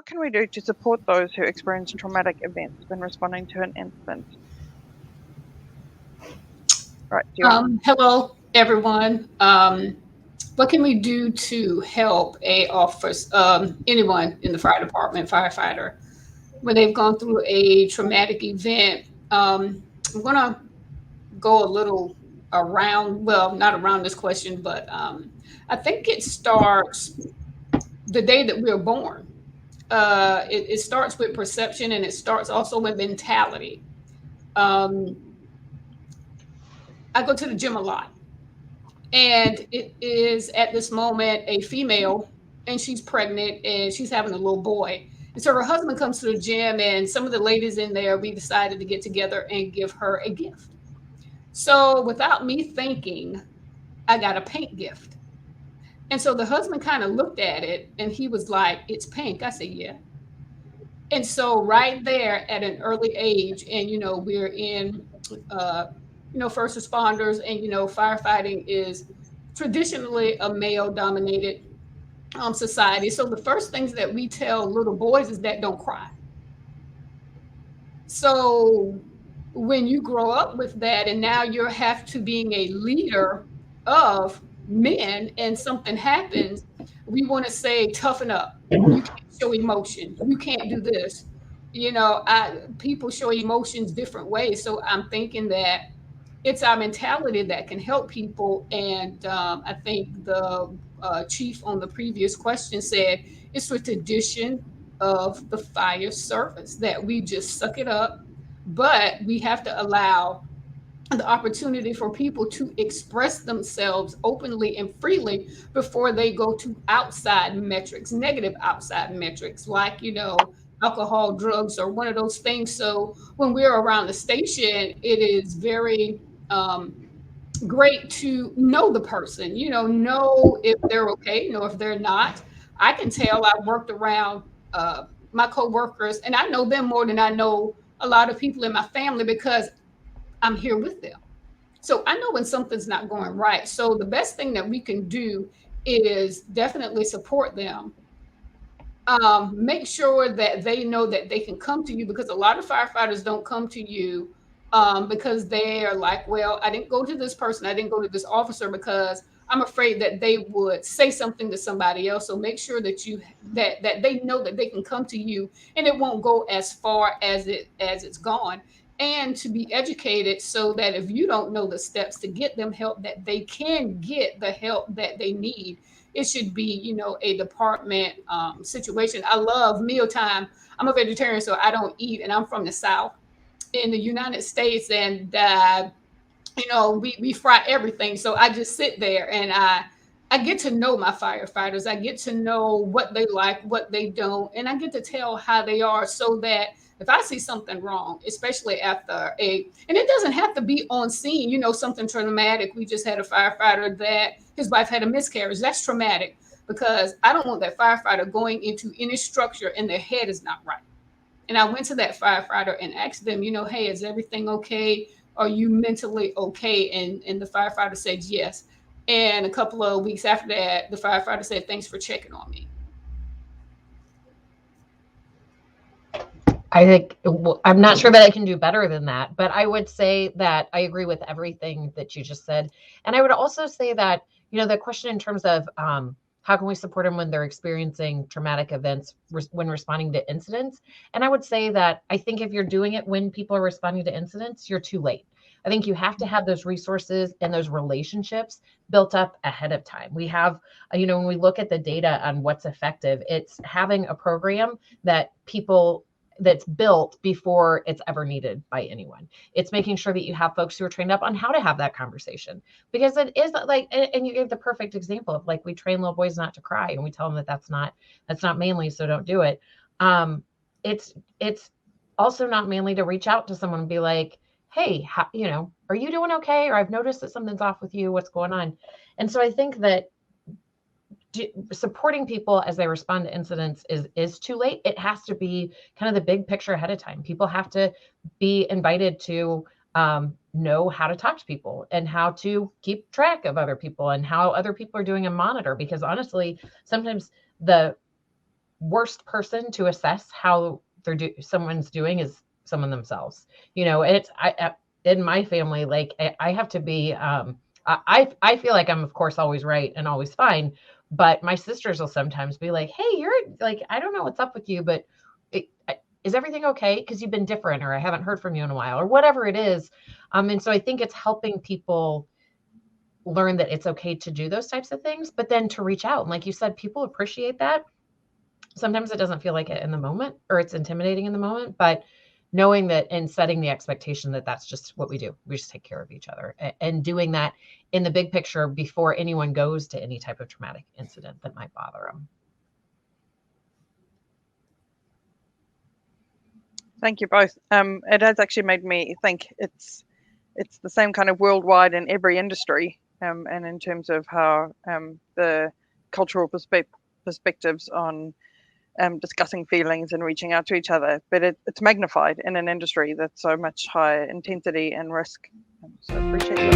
What can we do to support those who experience traumatic events when responding to an incident? Right, do you want Hello, everyone. What can we do to help a officer, anyone in the fire department, firefighter, when they've gone through a traumatic event? I'm going to go a little around, well, not around this question, but I think it starts the day that we are born. It starts with perception, and it starts also with mentality. Um, I go to the gym a lot, and it is at this moment a female, and she's pregnant, and she's having a little boy. And so her husband comes to the gym, and some of the ladies in there, we decided to get together and give her a gift. So without me thinking, I got a paint gift. And so the husband kind of looked at it, and he was like, "It's pink." I said, "Yeah." And so right there at an early age, and we're in uh, first responders, and firefighting is traditionally a male dominated society. So the first things that we tell little boys is that don't cry. So when you grow up with that, and now you have to being a leader of men, and something happens, we want to say toughen up. You can't show emotion, you can't do this. People show emotions different ways, so I'm thinking that it's our mentality that can help people. And I think the chief on the previous question said it's a tradition of the fire service that we just suck it up, but we have to allow the opportunity for people to express themselves openly and freely before they go to outside metrics, negative outside metrics, like, alcohol, drugs, or one of those things. So when we're around the station, it is very um, great to know the person, know if they're okay, know if they're not. I can tell I've worked around my coworkers, and I know them more than I know a lot of people in my family because I'm here with them. So I know when something's not going right. So the best thing that we can do is definitely support them. Make sure that they know that they can come to you, because a lot of firefighters don't come to you because they are like, well, I didn't go to this person, I didn't go to this officer because I'm afraid that they would say something to somebody else. So make sure that that they know that they can come to you, and it won't go as far as it's gone. And to be educated so that if you don't know the steps to get them help, that they can get the help that they need. It should be, a department situation. I love mealtime. I'm a vegetarian, so I don't eat, and I'm from the South in the United States, and we fry everything. So I just sit there, and I get to know my firefighters. I get to know what they like, what they don't, and I get to tell how they are, so that if I see something wrong, especially after and it doesn't have to be on scene, something traumatic. We just had a firefighter that his wife had a miscarriage. That's traumatic, because I don't want that firefighter going into any structure and their head is not right. And I went to that firefighter and asked them, hey, is everything okay? Are you mentally okay? And the firefighter said yes. And a couple of weeks after that, the firefighter said, thanks for checking on me. I think I'm not sure that I can do better than that, but I would say that I agree with everything that you just said. And I would also say that, the question in terms of how can we support them when they're experiencing traumatic events when responding to incidents? And I would say that I think if you're doing it when people are responding to incidents, you're too late. I think you have to have those resources and those relationships built up ahead of time. We have, when we look at the data on what's effective, it's having a program that's built before it's ever needed by anyone. It's making sure that you have folks who are trained up on how to have that conversation, because it is like, and you gave the perfect example of, like, we train little boys not to cry, and we tell them that that's not manly, so don't do it. It's also not manly to reach out to someone and be like, hey, are you doing okay? Or I've noticed that something's off with you. What's going on? And so I think that supporting people as they respond to incidents is too late. It has to be kind of the big picture ahead of time. People have to be invited to know how to talk to people and how to keep track of other people and how other people are doing and monitor, because honestly, sometimes the worst person to assess how someone's doing is someone themselves. You know, it's in my family, like I have to be. I feel like I'm of course always right and always fine, but my sisters will sometimes be like, "Hey, you're like, I don't know what's up with you, but is everything okay? Because you've been different, or I haven't heard from you in a while, or whatever it is." And so I think it's helping people learn that it's okay to do those types of things, but then to reach out. And like you said, people appreciate that. Sometimes it doesn't feel like it in the moment, or it's intimidating in the moment, but knowing that and setting the expectation that that's just what we do. We just take care of each other, and doing that in the big picture before anyone goes to any type of traumatic incident that might bother them. Thank you both. It has actually made me think it's the same kind of worldwide in every industry, and in terms of how the cultural perspectives on discussing feelings and reaching out to each other, but it's magnified in an industry that's so much higher intensity and risk. So I appreciate you.